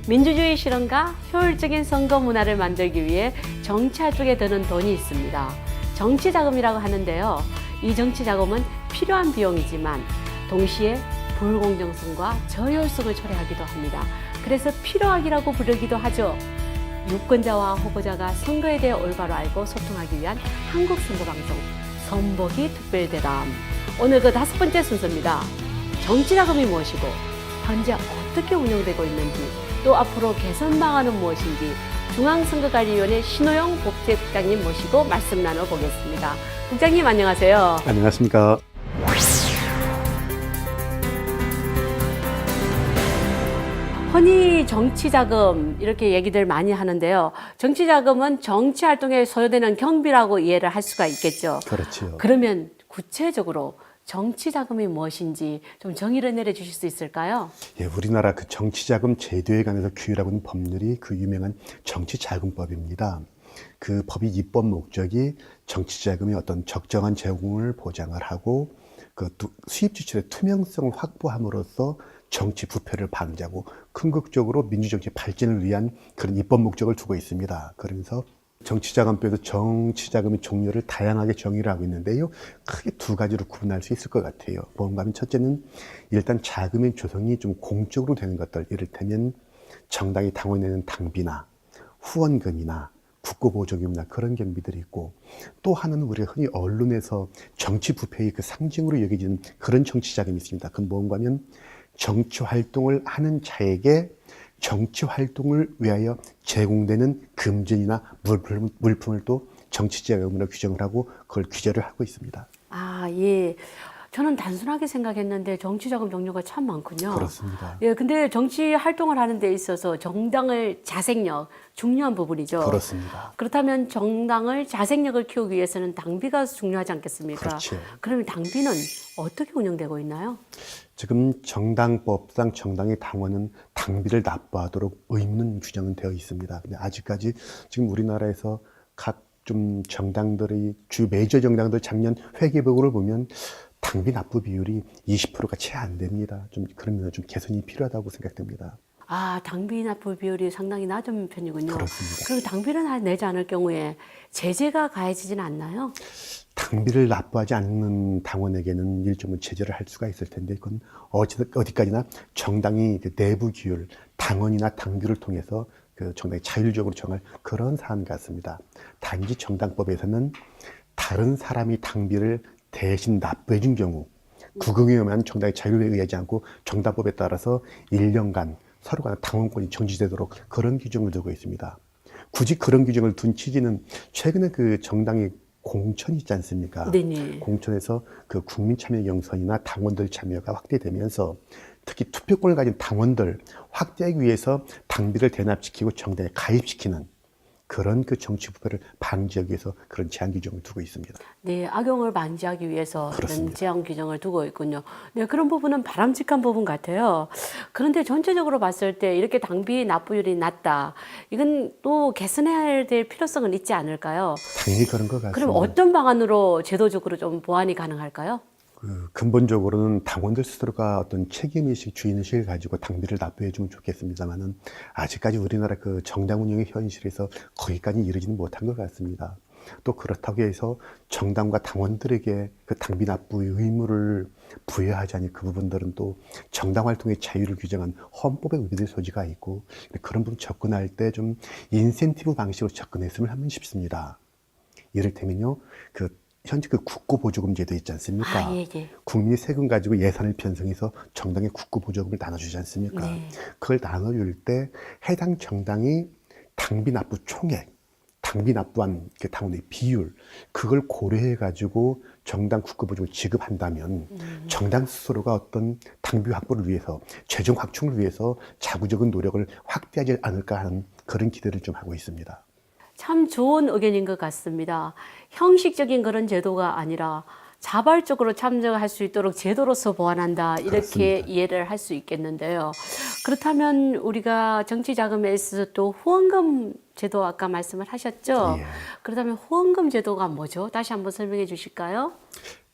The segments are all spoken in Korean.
민주주의 실현과 효율적인 선거 문화를 만들기 위해 정치활동에 드는 돈이 있습니다. 정치자금이라고 하는데요. 이 정치자금은 필요한 비용이지만 동시에 불공정성과 저효율성을 초래하기도 합니다. 그래서 필요하기라고 부르기도 하죠. 유권자와 후보자가 선거에 대해 올바로 알고 소통하기 위한 한국선거방송 선보기 특별대담. 오늘 그 5번째 순서입니다. 정치자금이 무엇이고 현재 어떻게 운영되고 있는지 또 앞으로 개선 방안은 무엇인지 중앙선거관리위원회 신호영 법제국장님 모시고 말씀 나눠보겠습니다. 국장님 안녕하세요. 안녕하십니까. 흔히 정치자금 이렇게 얘기들 많이 하는데요. 정치자금은 정치활동에 소요되는 경비라고 이해를 할 수가 있겠죠. 그렇죠. 그러면 구체적으로 정치자금이 무엇인지 좀 정의를 내려주실 수 있을까요? 예, 우리나라 그 정치자금 제도에 관해서 규율하고 있는 법률이 그 유명한 정치자금법입니다. 그 법의 입법 목적이 정치자금의 어떤 적정한 제공을 보장을 하고 그 수입 지출의 투명성을 확보함으로써 정치 부패를 방지하고 궁극적으로 민주정치 발전을 위한 그런 입법 목적을 두고 있습니다. 그러면서 정치자금법에서 정치자금의 종류를 다양하게 정의를 하고 있는데요. 크게 2가지로 구분할 수 있을 것 같아요. 뭔가 하면 첫째는 일단 자금의 조성이 좀 공적으로 되는 것들, 이를테면 정당이 당원내는 당비나 후원금이나 국고보조금이나 그런 경비들이 있고, 또 하나는 우리가 흔히 언론에서 정치 부패의 그 상징으로 여겨지는 그런 정치자금이 있습니다. 그건 뭔가 하면 정치 활동을 하는 자에게 정치 활동을 위하여 제공되는 금전이나 물품을 또 정치자금으로 규정을 하고 그걸 규제를 하고 있습니다. 아, 예. 저는 단순하게 생각했는데 정치자금 종류가 참 많군요. 그렇습니다. 예, 근데 정치 활동을 하는 데 있어서 정당을 자생력 중요한 부분이죠. 그렇습니다. 그렇다면 정당을 자생력을 키우기 위해서는 당비가 중요하지 않겠습니까? 그렇죠. 그러면 당비는 어떻게 운영되고 있나요? 지금 정당법상 정당의 당원은 당비를 납부하도록 의무는 규정은 되어 있습니다. 근데 아직까지 지금 우리나라에서 각 좀 정당들의 주 메이저 정당들 작년 회계보고를 보면 당비 납부 비율이 20%가 채 안 됩니다. 좀 그러면 좀 개선이 필요하다고 생각됩니다. 아, 당비 납부 비율이 상당히 낮은 편이군요. 그렇습니다. 그럼 당비를 내지 않을 경우에 제재가 가해지진 않나요? 당비를 납부하지 않는 당원에게는 일종의 제재를 할 수가 있을 텐데, 그건 어디까지나 정당이 그 내부 규율, 당원이나 당규를 통해서 그 정당이 자율적으로 정할 그런 사안 같습니다. 단지 정당법에서는 다른 사람이 당비를 대신 납부해 준 경우, 구금에 의한 정당의 자율에 의하지 않고 정당법에 따라서 1년간 서로 간 당원권이 정지되도록 그런 규정을 두고 있습니다. 굳이 그런 규정을 둔 취지는 최근에 그 정당의 공천이 있지 않습니까? 네네. 공천에서 그 국민 참여 경선이나 당원들 참여가 확대되면서 특히 투표권을 가진 당원들 확대하기 위해서 당비를 대납시키고 정당에 가입시키는 그런 그 정치 부패를 방지하기 위해서 그런 제한 규정을 두고 있습니다. 네, 악용을 방지하기 위해서 이런 그렇습니다. 제한 규정을 두고 있군요. 네, 그런 부분은 바람직한 부분 같아요. 그런데 전체적으로 봤을 때 이렇게 당비 납부율이 낮다. 이건 또 개선해야 될 필요성은 있지 않을까요? 당연히 그런 것 같습니다. 그럼 어떤 방안으로 제도적으로 좀 보완이 가능할까요? 근본적으로는 당원들 스스로가 어떤 책임의식, 주인의식을 가지고 당비를 납부해주면 좋겠습니다만은 아직까지 우리나라 그 정당 운영의 현실에서 거기까지 이르지는 못한 것 같습니다. 또 그렇다고 해서 정당과 당원들에게 그 당비 납부의 의무를 부여하자니 그 부분들은 또 정당 활동의 자유를 규정한 헌법에 위배될 소지가 있고, 그런 부분 접근할 때 좀 인센티브 방식으로 접근했으면 하면 싶습니다. 이를테면요, 현재 그 국고보조금 제도 있지 않습니까? 아, 예, 예. 국민이 세금 가지고 예산을 편성해서 정당에 국고보조금을 나눠주지 않습니까? 네. 그걸 나눠줄 때 해당 정당이 당비 납부 총액, 당비 납부한 그 당원의 비율, 그걸 고려해가지고 정당 국고보조금을 지급한다면 정당 스스로가 어떤 당비 확보를 위해서, 재정 확충을 위해서 자구적인 노력을 확대하지 않을까 하는 그런 기대를 좀 하고 있습니다. 참 좋은 의견인 것 같습니다. 형식적인 그런 제도가 아니라 자발적으로 참여할 수 있도록 제도로서 보완한다. 이렇게 그렇습니다. 이해를 할 수 있겠는데요. 그렇다면 우리가 정치자금에 있어서 또 후원금 제도 아까 말씀을 하셨죠? 예. 그렇다면 후원금 제도가 뭐죠? 다시 한번 설명해 주실까요?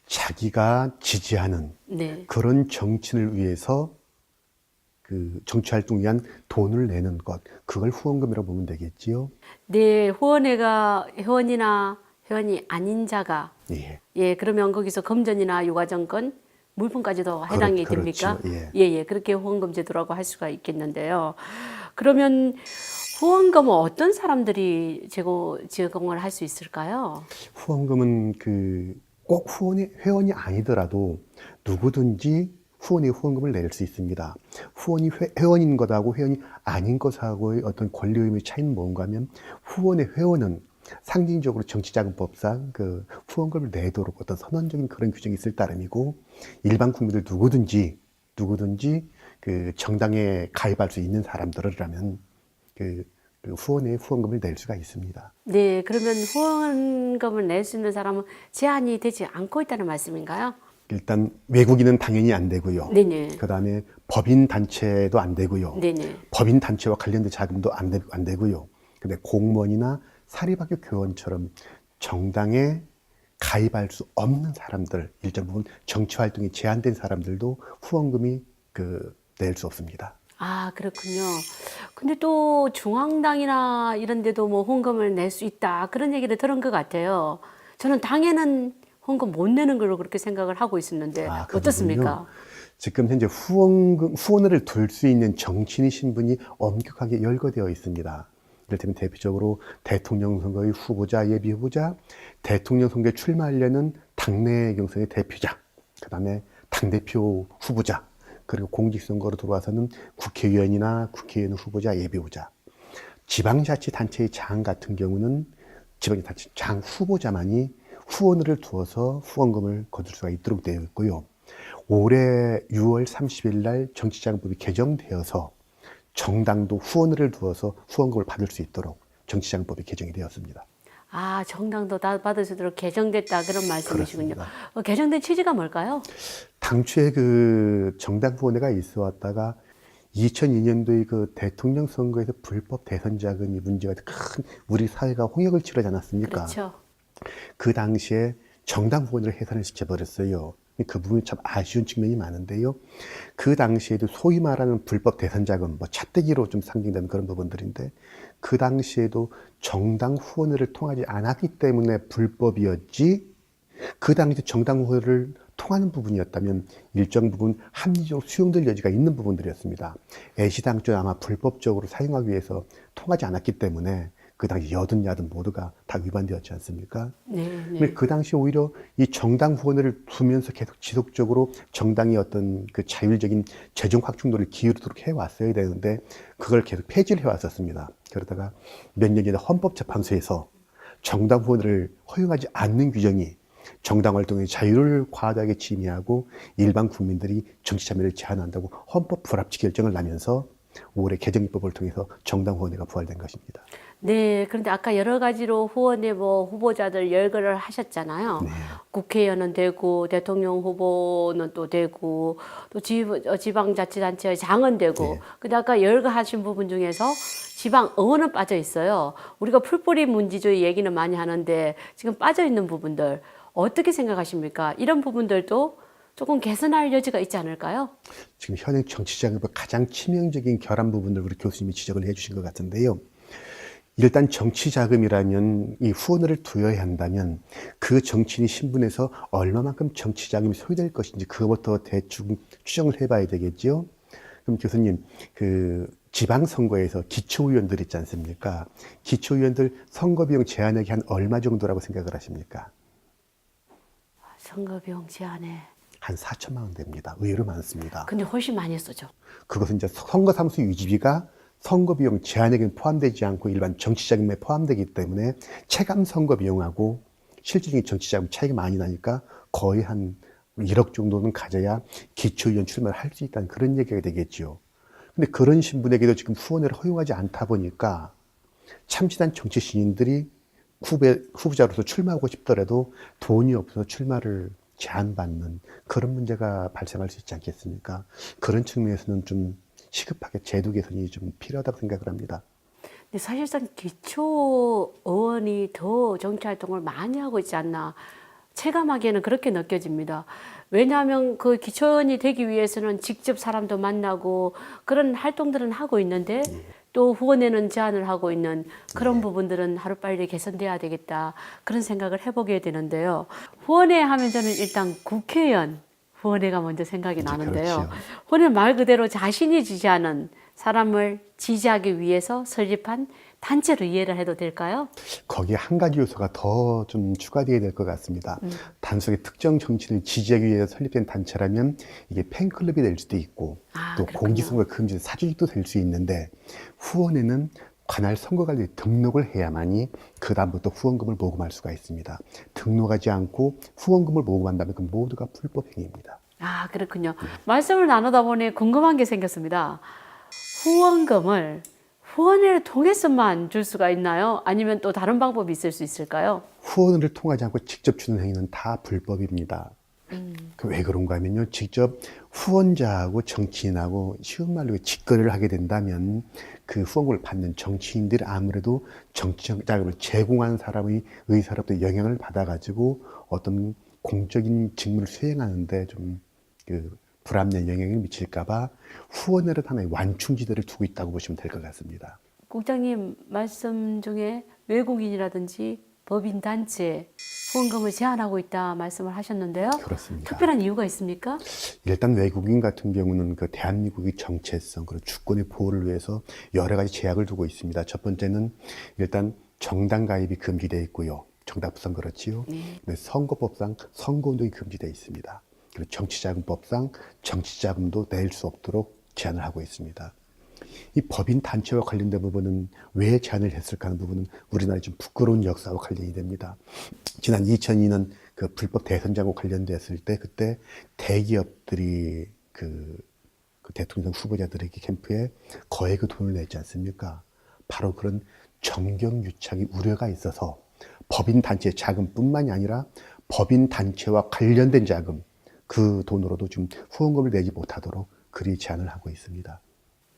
자기가 지지하는 네. 그런 정치인을 위해서 그 정치 활동 위한 돈을 내는 것, 그걸 후원금이라고 보면 되겠지요. 네, 후원회가 회원이나 회원이 아닌 자가 예. 예, 그러면 거기서 금전이나 유가정권, 물품까지도 해당이 됩니까? 그렇죠. 예. 예, 예, 그렇게 후원금 제도라고 할 수가 있겠는데요. 그러면 후원금은 어떤 사람들이 제공을 할 수 있을까요? 후원금은 그 꼭 회원이 아니더라도 누구든지 후원금을 낼 수 있습니다. 후원이 회원인 것하고 회원이 아닌 것하고의 어떤 권리 의무의 차이는 뭔가 하면 회원은 상징적으로 정치자금법상 그 후원금을 내도록 어떤 선언적인 그런 규정이 있을 따름이고, 일반 국민들 누구든지 그 정당에 가입할 수 있는 사람들이라면 그 후원금을 낼 수가 있습니다. 네, 그러면 후원금을 낼 수 있는 사람은 제한이 되지 않고 있다는 말씀인가요? 일단 외국인은 당연히 안 되고요. 네네. 그 다음에 법인 단체도 안 되고요. 네네. 법인 단체와 관련된 자금도 안 되고요. 근데 공무원이나 사립학교 교원처럼 정당에 가입할 수 없는 사람들, 일정 부분 정치 활동이 제한된 사람들도 후원금이 낼 수 없습니다. 아, 그렇군요. 근데 또 중앙당이나 이런 데도 뭐 후원금을 낼 수 있다. 그런 얘기를 들은 것 같아요. 저는 당에는 후원금 못 내는 걸로 그렇게 생각을 하고 있었는데 그렇군요. 어떻습니까? 지금 현재 후원을 둘 수 있는 정치인의 신분이 엄격하게 열거되어 있습니다. 이를테면 대표적으로 대통령 선거의 후보자, 예비 후보자, 대통령 선거에 출마하려는 당내 경선의 대표자, 그 다음에 당대표 후보자, 그리고 공직선거로 들어와서는 국회의원이나 국회의원 후보자, 예비 후보자, 지방자치단체의 장 같은 경우는 지방자치단체 장 후보자만이 후원을 두어서 후원금을 거둘 수가 있도록 되어 있고요. 올해 6월 30일 날 정치자금법이 개정되어서 정당도 후원을 두어서 후원금을 받을 수 있도록 정치자금법이 개정이 되었습니다. 아, 정당도 다 받을 수 있도록 개정됐다 그런 말씀이시군요. 그렇습니다. 개정된 취지가 뭘까요? 당초에 그 정당 후원회가 있어 왔다가 2002년도에 그 대통령 선거에서 불법 대선 자금이 문제가 큰 우리 사회가 홍역을 치르지 않았습니까? 그렇죠. 그 당시에 정당 후원을 해산을 시켜버렸어요. 그 부분이 참 아쉬운 측면이 많은데요. 그 당시에도 소위 말하는 불법 대선 자금, 뭐 찻대기로 좀 상징되는 그런 부분들인데, 그 당시에도 정당 후원을 통하지 않았기 때문에 불법이었지, 그 당시 정당 후원을 통하는 부분이었다면 일정 부분 합리적으로 수용될 여지가 있는 부분들이었습니다. 애시당초 아마 불법적으로 사용하기 위해서 통하지 않았기 때문에 그 당시 여든 야든 모두가 다 위반되었지 않습니까? 네, 근데 네. 그 당시 오히려 이 정당 후원을 두면서 계속 지속적으로 정당의 어떤 그 자율적인 재정 확충도를 기울이도록 해왔어야 되는데 그걸 계속 폐지를 해왔었습니다. 그러다가 몇 년 전에 헌법재판소에서 정당 후원을 허용하지 않는 규정이 정당 활동의 자유를 과다하게 침해하고 일반 국민들이 정치 참여를 제한한다고 헌법 불합치 결정을 나면서 올해 개정법을 통해서 정당 후원회가 부활된 것입니다. 네, 그런데 아까 여러 가지로 후원의 뭐 후보자들 열거를 하셨잖아요. 네. 국회의원은 되고 대통령 후보는 또 되고 또 지방자치단체의 장은 되고 네. 근데 아까 열거하신 부분 중에서 지방의원은 빠져 있어요. 우리가 풀뿌리 문지주의 얘기는 많이 하는데 지금 빠져 있는 부분들 어떻게 생각하십니까? 이런 부분들도 조금 개선할 여지가 있지 않을까요? 지금 현행 정치자금의 가장 치명적인 결함 부분을 우리 교수님이 지적을 해주신 것 같은데요. 일단 정치자금이라면 이 후원을 두어야 한다면 그 정치인의 신분에서 얼마만큼 정치자금이 소요될 것인지 그것부터 대충 추정을 해봐야 되겠죠. 그럼 교수님, 그 지방선거에서 기초의원들 있지 않습니까? 기초의원들 선거비용 제한액이 한 얼마 정도라고 생각을 하십니까? 선거비용 제한에. 한 4천만 원 됩니다. 의외로 많습니다. 근데 훨씬 많이 쓰죠. 그것은 이제 선거사무소 유지비가 선거비용 제한액에 포함되지 않고 일반 정치자금에 포함되기 때문에 체감 선거비용하고 실질적인 정치자금 차이가 많이 나니까 거의 한 1억 정도는 가져야 기초의원 출마를 할 수 있다는 그런 얘기가 되겠죠. 근데 그런 신분에게도 지금 후원을 허용하지 않다 보니까 참신한 정치 신인들이 후보자로서 출마하고 싶더라도 돈이 없어서 출마를 제한받는 그런 문제가 발생할 수 있지 않겠습니까? 그런 측면에서는 좀 시급하게 제도 개선이 좀 필요하다고 생각을 합니다. 근데 사실상 기초 의원이 더 정치 활동을 많이 하고 있지 않나 체감하기에는 그렇게 느껴집니다. 왜냐하면 그 기촌이 되기 위해서는 직접 사람도 만나고 그런 활동들은 하고 있는데 또 후원회는 제안을 하고 있는 그런 부분들은 하루빨리 개선돼야 되겠다 그런 생각을 해보게 되는데요. 후원회 하면 저는 일단 국회의원 후원회가 먼저 생각이 나는데요. 그렇죠. 후원회 말 그대로 자신이 지지하는 사람을 지지하기 위해서 설립한 단체로 이해를 해도 될까요? 거기에 한 가지 요소가 더 좀 추가되어야 될 것 같습니다. 단순히 특정 정치인을 지지하기 위해서 설립된 단체라면 이게 팬클럽이 될 수도 있고 또 그렇군요. 공직선거 금지 사주직도 될 수 있는데 후원에는 관할 선거관리에 등록을 해야만이 그 다음부터 후원금을 모금할 수가 있습니다. 등록하지 않고 후원금을 모금한다면 그 모두가 불법 행위입니다. 그렇군요. 말씀을 나누다 보니 궁금한 게 생겼습니다. 후원금을 후원회를 통해서만 줄 수가 있나요? 아니면 또 다른 방법이 있을 수 있을까요? 후원을 통하지 않고 직접 주는 행위는 다 불법입니다. 왜 그런가 하면요. 직접 후원자하고 정치인하고 쉬운 말로 직거래를 하게 된다면 그 후원금을 받는 정치인들이 아무래도 정치 자금을 제공한 사람의 의사로부터 영향을 받아가지고 어떤 공적인 직무를 수행하는데 좀 불합리한 영향을 미칠까봐 후원회를 하나의 완충지대를 두고 있다고 보시면 될 것 같습니다. 국장님 말씀 중에 외국인이라든지 법인단체 후원금을 제한하고 있다 말씀을 하셨는데요. 그렇습니다. 특별한 이유가 있습니까? 일단 외국인 같은 경우는 그 대한민국의 정체성, 그리고 주권의 보호를 위해서 여러 가지 제약을 두고 있습니다. 첫 번째는 일단 정당 가입이 금지되어 있고요. 정당법상 그렇지요. 네. 선거법상 선거운동이 금지되어 있습니다. 그리고 정치자금법상 정치자금도 낼 수 없도록 제한을 하고 있습니다. 이 법인 단체와 관련된 부분은 왜 제한을 했을까 하는 부분은 우리나라의 좀 부끄러운 역사와 관련이 됩니다. 지난 2002년 그 불법 대선자금 관련됐을 때 그때 대기업들이 그 대통령 후보자들에게 캠프에 거액의 돈을 냈지 않습니까? 바로 그런 정경유착의 우려가 있어서 법인 단체 자금뿐만이 아니라 법인 단체와 관련된 자금 그 돈으로도 지금 후원금을 내지 못하도록 그리 제한을 하고 있습니다.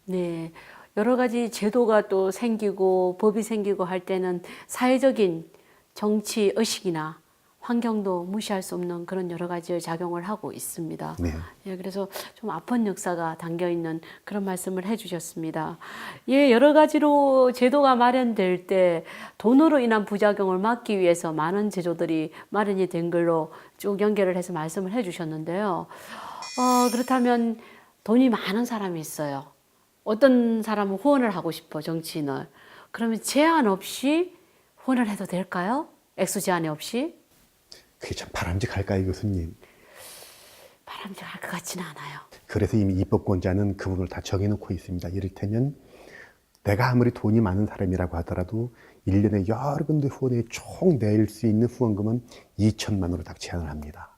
네. 여러 가지 제도가 또 생기고 법이 생기고 할 때는 사회적인 정치 의식이나 환경도 무시할 수 없는 그런 여러 가지 작용을 하고 있습니다. 네. 예, 그래서 좀 아픈 역사가 담겨 있는 그런 말씀을 해주셨습니다. 예, 여러 가지로 제도가 마련될 때 돈으로 인한 부작용을 막기 위해서 많은 제도들이 마련이 된 걸로 쭉 연결을 해서 말씀을 해주셨는데요. 그렇다면 돈이 많은 사람이 있어요. 어떤 사람은 후원을 하고 싶어, 정치인을. 그러면 제한 없이 후원을 해도 될까요? 액수 제한이 없이? 그게 참 바람직할까요, 교수님? 바람직할 것 같지는 않아요. 그래서 이미 입법권자는 그 부분을 다 정해놓고 있습니다. 이를테면 내가 아무리 돈이 많은 사람이라고 하더라도 1년에 여러 군데 후원에 총 낼 수 있는 후원금은 2천만 원으로 딱 제한을 합니다.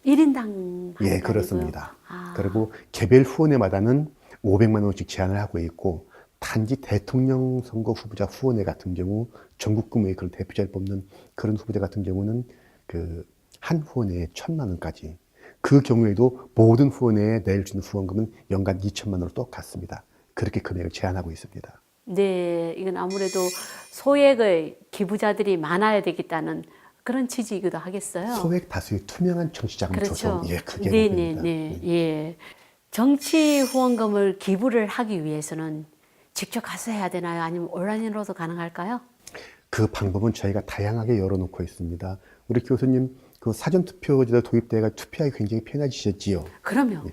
1인당 예, 그렇습니다. 그리고 개별 후원회마다는 500만 원씩 제한을 하고 있고 단지 대통령 선거 후보자 후원회 같은 경우 전국 규모의 그런 대표자를 뽑는 그런 후보자 같은 경우는 그 한 후원회에 1,000만 원까지 그 경우에도 모든 후원회에 낼 수 있는 후원금은 연간 2천만 원으로 똑같습니다. 그렇게 금액을 제한하고 있습니다. 네, 이건 아무래도 소액의 기부자들이 많아야 되겠다는 그런 취지이기도 하겠어요. 소액 다수의 투명한 정치자금 그렇죠. 조성, 예, 그게 네, 목표입니다. 네, 네, 예. 정치 후원금을 기부를 하기 위해서는 직접 가서 해야 되나요? 아니면 온라인으로도 가능할까요? 그 방법은 저희가 다양하게 열어놓고 있습니다. 우리 교수님 그 사전투표제도 도입돼가 투표하기 굉장히 편해지셨지요. 그럼요.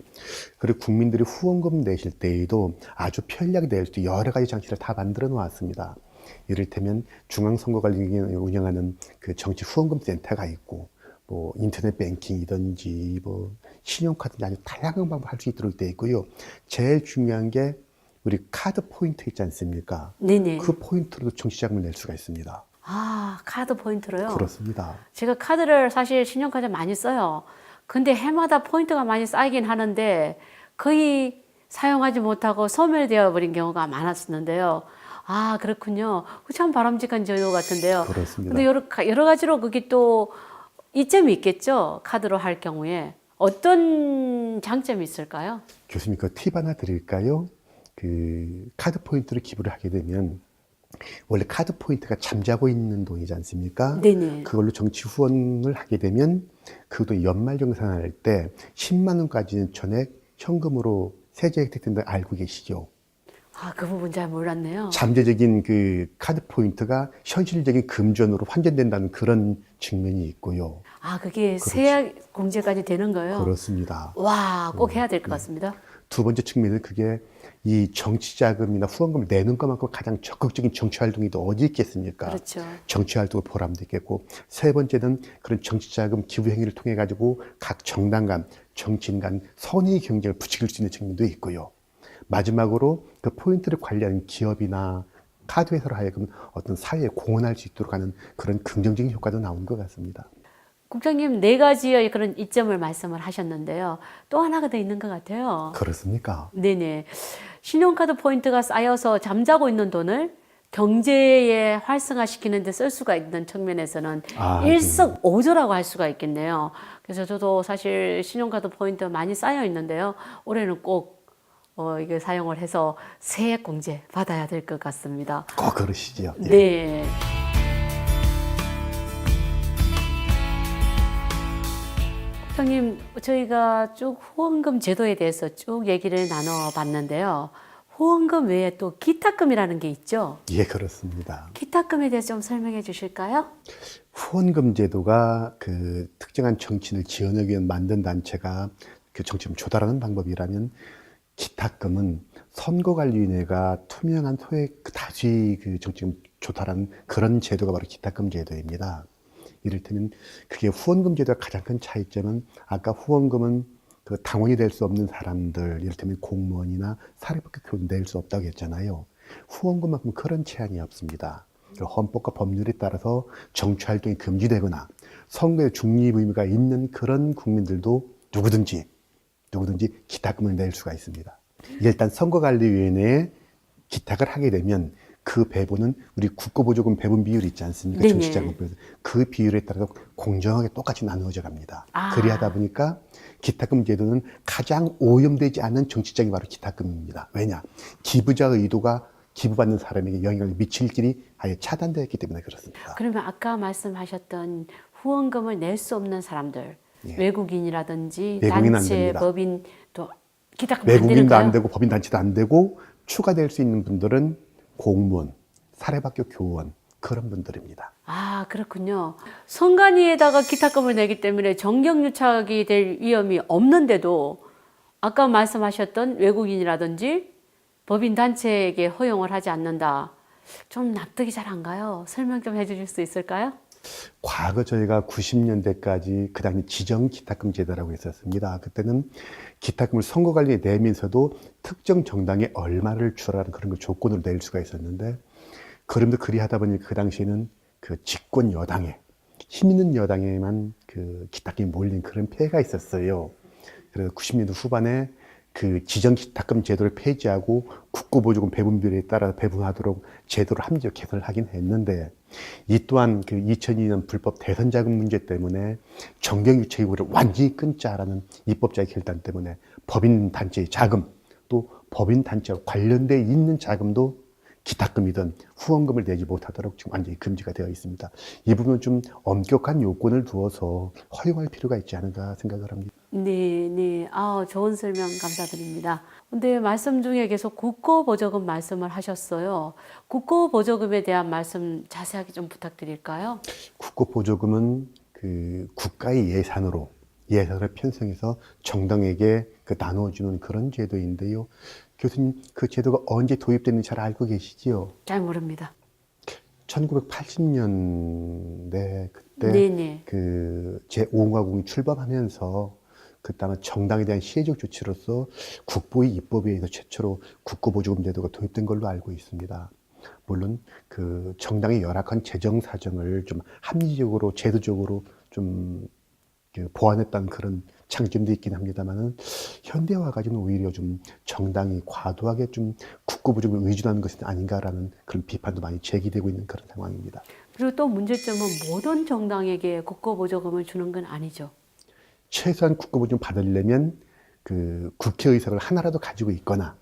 그리고 국민들이 후원금 내실 때에도 아주 편리하게 낼 수 있는 여러 가지 장치를 다 만들어 놓았습니다. 이를테면 중앙선거관리위원회가 운영하는 그 정치 후원금 센터가 있고, 뭐 인터넷 뱅킹이든지 뭐 신용카드 아주 다양한 방법 할 수 있도록 되어 있고요. 제일 중요한 게 우리 카드 포인트 있지 않습니까? 네네. 그 포인트로도 정치자금을 낼 수가 있습니다. 카드 포인트로요? 그렇습니다. 제가 카드를 사실 신용카드 많이 써요. 근데 해마다 포인트가 많이 쌓이긴 하는데 거의 사용하지 못하고 소멸되어 버린 경우가 많았었는데요. 그렇군요. 참 바람직한 제도 같은데요. 그렇습니다. 근데 여러 가지로 그게 또 이점이 있겠죠. 카드로 할 경우에. 어떤 장점이 있을까요? 교수님, 그 팁 하나 드릴까요? 그 카드 포인트를 기부를 하게 되면 원래 카드 포인트가 잠자고 있는 돈이지 않습니까? 네네. 그걸로 정치 후원을 하게 되면 그 돈 연말 정산할 때 10만 원까지는 전액 현금으로 세제 혜택 된다 알고 계시죠? 아, 그 부분 잘 몰랐네요. 잠재적인 그 카드 포인트가 현실적인 금전으로 환전된다는 그런 측면이 있고요. 아, 그게 그렇죠. 세액 공제까지 되는 거예요? 그렇습니다. 와, 꼭 해야 될 것 같습니다. 두 번째 측면은 그게 이 정치 자금이나 후원금을 내는 것만큼 가장 적극적인 정치 활동이 또 어디 있겠습니까? 그렇죠. 정치 활동을 보람도 있겠고, 세 번째는 그런 정치 자금 기부 행위를 통해 가지고 각 정당 간, 정치인 간 선의 경쟁을 부추길 수 있는 측면도 있고요. 마지막으로 그 포인트를 관리하는 기업이나 카드 회사로 하여금 어떤 사회에 공헌할 수 있도록 하는 그런 긍정적인 효과도 나오는 것 같습니다. 국장님, 네 가지의 그런 이점을 말씀을 하셨는데요. 또 하나가 더 있는 것 같아요. 그렇습니까? 네네. 신용카드 포인트가 쌓여서 잠자고 있는 돈을 경제에 활성화시키는 데 쓸 수가 있는 측면에서는 일석오조라고 할 수가 있겠네요. 그래서 저도 사실 신용카드 포인트 많이 쌓여 있는데요. 올해는 꼭 이게 사용을 해서 세액 공제 받아야 될 것 같습니다. 꼭 그러시죠. 예. 네. 국장님, 저희가 쭉 후원금 제도에 대해서 쭉 얘기를 나눠봤는데요. 후원금 외에 또 기타금이라는 게 있죠. 예, 그렇습니다. 기타금에 대해서 좀 설명해 주실까요? 후원금 제도가 그 특정한 정치인을 지원하기 위해 만든 단체가 그 정치를 조달하는 방법이라면 기타금은 선거관리위원회가 투명한 소액 다수의 그 정치금 조달하는 그런 제도가 바로 기타금 제도입니다. 이를테면 그게 후원금 제도의 가장 큰 차이점은 아까 후원금은 그 당원이 될 수 없는 사람들, 이를테면 공무원이나 사립학교 교원 낼 수 없다고 했잖아요. 후원금만큼 그런 제한이 없습니다. 헌법과 법률에 따라서 정치 활동이 금지되거나 선거에 중립 의미가 있는 그런 국민들도 누구든지 기타금을 낼 수가 있습니다. 일단 선거관리위원회에 기탁을 하게 되면 그 배분은 우리 국고보조금 배분 비율이 있지 않습니까? 네네. 정치자금법에서 그 비율에 따라서 공정하게 똑같이 나누어져 갑니다. 아. 그리하다 보니까 기타금 제도는 가장 오염되지 않은 정치적이 바로 기타금입니다. 왜냐? 기부자의 의도가 기부받는 사람에게 영향을 미칠 길이 아예 차단되었기 때문에 그렇습니다. 그러면 아까 말씀하셨던 후원금을 낼 수 없는 사람들, 예. 외국인이라든지 외국인 안 단체, 됩니다. 법인, 또 기타금 안 외국인도 되는가요? 안 되고 법인 단체도 안 되고 추가될 수 있는 분들은 공무원, 사립학교 교원 그런 분들입니다. 아, 그렇군요. 선관위에다가 기타금을 내기 때문에 정경유착이 될 위험이 없는데도 아까 말씀하셨던 외국인이라든지 법인 단체에게 허용을 하지 않는다. 좀 납득이 잘 안 가요. 설명 좀 해주실 수 있을까요? 과거 저희가 90년대까지 그 당시 지정 기타금 제도라고 했었습니다. 그때는 기타금을 선거관리에 내면서도 특정 정당에 얼마를 주라는 그런 걸 조건으로 낼 수가 있었는데 그럼도 그리하다 보니 그 당시에는 그 집권 여당에 힘 있는 여당에만 그 기타금이 몰린 그런 폐해가 있었어요. 그래서 90년대 후반에 그 지정 기타금 제도를 폐지하고 국고보조금 배분 비율에 따라 배분하도록 제도를 합리적 개선을 하긴 했는데 이 또한 그 2002년 불법 대선 자금 문제 때문에 정경유착 요구를 완전히 끊자라는 입법자의 결단 때문에 법인 단체의 자금 또 법인 단체와 관련돼 있는 자금도 기타금이든 후원금을 내지 못하도록 지금 완전히 금지가 되어 있습니다. 이 부분은 좀 엄격한 요건을 두어서 허용할 필요가 있지 않은가 생각을 합니다. 네. 아, 좋은 설명 감사드립니다. 근데 말씀 중에 계속 국고보조금 말씀을 하셨어요. 국고보조금에 대한 말씀 자세하게 좀 부탁드릴까요? 국고보조금은 그 국가의 예산을 편성해서 정당에게 그 나눠주는 그런 제도인데요. 교수님, 그 제도가 언제 도입됐는지 잘 알고 계시지요? 잘 모릅니다. 1980년대 그때 네네. 그 제5공화국이 출범하면서 그때 아마 정당에 대한 시혜적 조치로서 국보의 입법에 의해서 최초로 국고보조금 제도가 도입된 걸로 알고 있습니다. 물론 그 정당의 열악한 재정 사정을 좀 합리적으로 제도적으로 좀 보완했다는 그런 장점도 있긴 합니다만은 현대화까지는 오히려 좀 정당이 과도하게 좀 국고보조금을 의존하는 것이 아닌가라는 그런 비판도 많이 제기되고 있는 그런 상황입니다. 그리고 또 문제점은 모든 정당에게 국고보조금을 주는 건 아니죠. 최소한 국고보조금 받으려면 그 국회의석을 하나라도 가지고 있거나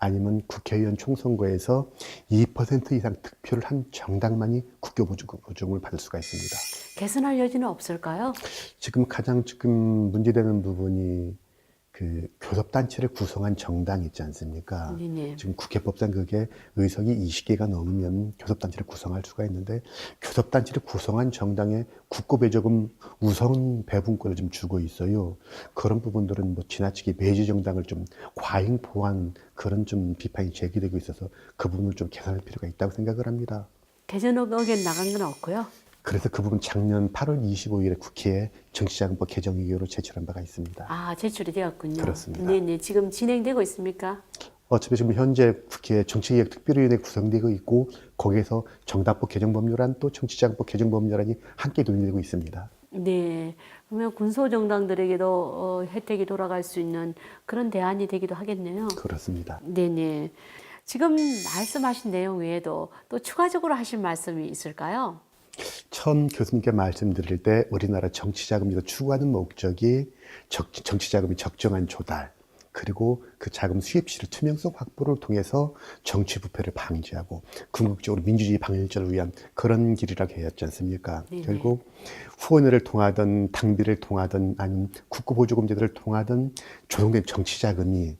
아니면 국회의원 총선거에서 2% 이상 득표를 한 정당만이 국교 보증을 받을 수가 있습니다. 개선할 여지는 없을까요? 지금 가장 문제되는 부분이 그 교섭단체를 구성한 정당 있지 않습니까? 네네. 지금 국회법상 그게 의석이 20개가 넘으면 교섭단체를 구성할 수가 있는데 교섭단체를 구성한 정당에 국고배조금 우선 배분권을 좀 주고 있어요. 그런 부분들은 뭐 지나치게 매주 정당을 좀 과잉 그런 좀 비판이 제기되고 있어서 그 부분을 좀 개선할 필요가 있다고 생각을 합니다. 개선 의견 나간 건 없고요. 그래서 그 부분 작년 8월 25일에 국회에 정치자금법 개정의결로 제출한 바가 있습니다. 아, 제출이 되었군요. 그렇습니다. 네네. 지금 진행되고 있습니까? 어차피 지금 현재 국회 정치개혁특별위원회 구성되고 있고 거기에서 정당법 개정법률안 또 정치자금법 개정법률안이 함께 논의되고 있습니다. 네. 그러면 군소정당들에게도 혜택이 돌아갈 수 있는 그런 대안이 되기도 하겠네요. 그렇습니다. 네네. 지금 말씀하신 내용 외에도 또 추가적으로 하실 말씀이 있을까요? 처음 교수님께 말씀드릴 때 우리나라 정치자금에서 추구하는 목적이 정치자금이 적정한 조달 그리고 그 자금 수입 실의 투명성 확보를 통해서 정치 부패를 방지하고 궁극적으로 민주주의 방일전을 위한 그런 길이라고 했지 않습니까? 네네. 결국 후원회를 통하든 당비를 통하든 아니면 국고보조금 제도를 통하든 조성된 정치자금이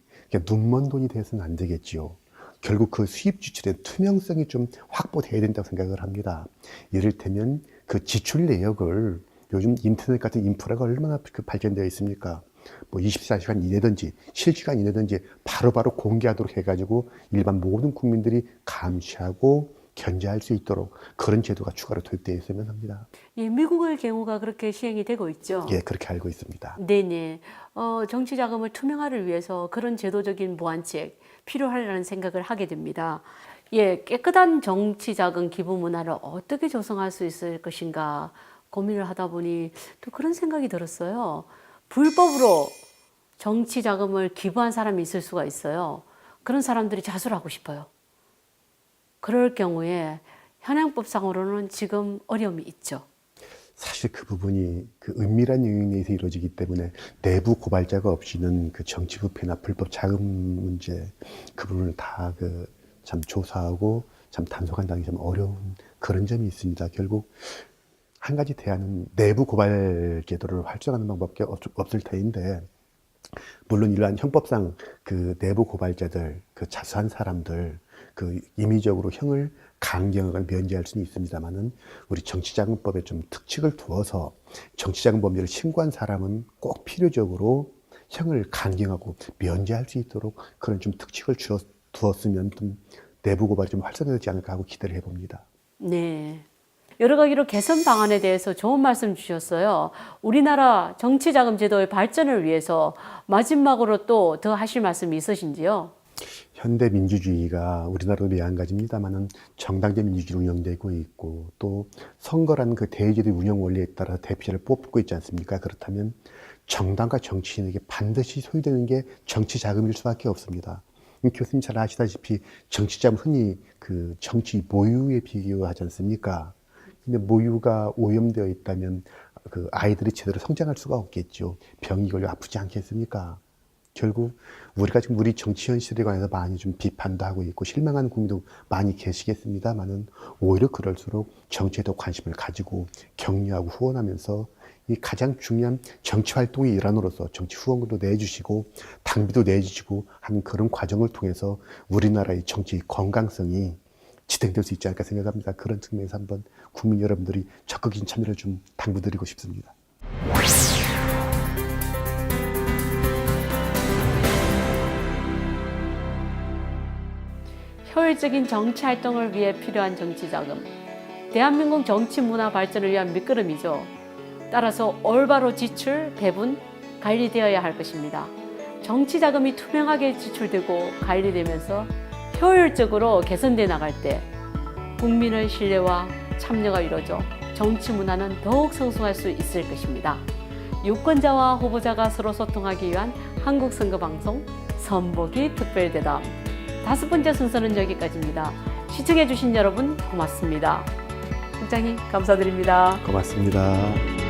눈먼 돈이 되어서는 안 되겠지요. 결국 그 수입 지출의 투명성이 좀 확보돼야 된다고 생각을 합니다. 이를테면 그 지출 내역을 요즘 인터넷 같은 인프라가 얼마나 발전되어 있습니까? 뭐 24시간 이내든지 실시간 이내든지 바로바로 공개하도록 해가지고 일반 모든 국민들이 감시하고 견제할 수 있도록 그런 제도가 추가로 도입되어 있으면 합니다. 예, 미국의 경우가 그렇게 시행이 되고 있죠. 예, 그렇게 알고 있습니다. 네네. 정치 자금을 투명화를 위해서 그런 제도적인 보완책 필요하라는 생각을 하게 됩니다. 예, 깨끗한 정치 자금 기부 문화를 어떻게 조성할 수 있을 것인가 고민을 하다 보니 또 그런 생각이 들었어요. 불법으로 정치 자금을 기부한 사람이 있을 수가 있어요. 그런 사람들이 자수를 하고 싶어요. 그럴 경우에 현행법상으로는 지금 어려움이 있죠. 사실 그 부분이 그 은밀한 영역 내에서 이루어지기 때문에 내부 고발자가 없이는 그 정치 부패나 불법 자금 문제 그 부분을 다 참 조사하고 참 단속한다는 게 좀 어려운 그런 점이 있습니다. 결국 한 가지 대안은 내부 고발 제도를 활성화하는 방법밖에 없을 터인데 물론 이러한 형법상 그 내부 고발자들, 그 자수한 사람들, 그 임의적으로 형을 강경하거나 면제할 수는 있습니다만은 우리 정치자금법에 좀 특칙을 두어서 정치자금 범죄를 신고한 사람은 꼭 필요적으로 형을 강경하고 면제할 수 있도록 그런 좀 특칙을 두었으면 좀 내부 고발이 좀 활성화되지 않을까 하고 기대를 해봅니다. 네. 여러 가지로 개선 방안에 대해서 좋은 말씀 주셨어요. 우리나라 정치자금 제도의 발전을 위해서 마지막으로 또 더 하실 말씀이 있으신지요? 현대 민주주의가 우리나라도 매한가지입니다만은 정당제 민주주의로 운영되고 있고 또 선거라는 그 대의제도의 운영 원리에 따라 대표자를 뽑고 있지 않습니까? 그렇다면 정당과 정치인에게 반드시 소유되는 게 정치 자금일 수밖에 없습니다. 교수님 잘 아시다시피 정치 자금 흔히 그 정치 모유에 비교하지 않습니까? 근데 모유가 오염되어 있다면 그 아이들이 제대로 성장할 수가 없겠죠. 병이 걸려 아프지 않겠습니까? 결국 우리가 지금 우리 정치 현실에 관해서 많이 좀 비판도 하고 있고 실망하는 국민도 많이 계시겠습니다만은 오히려 그럴수록 정치에 더 관심을 가지고 격려하고 후원하면서 이 가장 중요한 정치 활동의 일환으로서 정치 후원금도 내주시고 당비도 내주시고 하는 그런 과정을 통해서 우리나라의 정치 건강성이 지탱될 수 있지 않을까 생각합니다. 그런 측면에서 한번 국민 여러분들이 적극적인 참여를 좀 당부드리고 싶습니다. 효율적인 정치 활동을 위해 필요한 정치 자금. 대한민국 정치 문화 발전을 위한 밑거름이죠. 따라서 올바로 지출, 배분, 관리되어야 할 것입니다. 정치 자금이 투명하게 지출되고 관리되면서 효율적으로 개선돼 나갈 때 국민의 신뢰와 참여가 이루어져 정치 문화는 더욱 성숙할 수 있을 것입니다. 유권자와 후보자가 서로 소통하기 위한 한국선거방송 선보기 특별대담 5번째 순서는 여기까지입니다. 시청해주신 여러분 고맙습니다. 국장님 감사드립니다. 고맙습니다.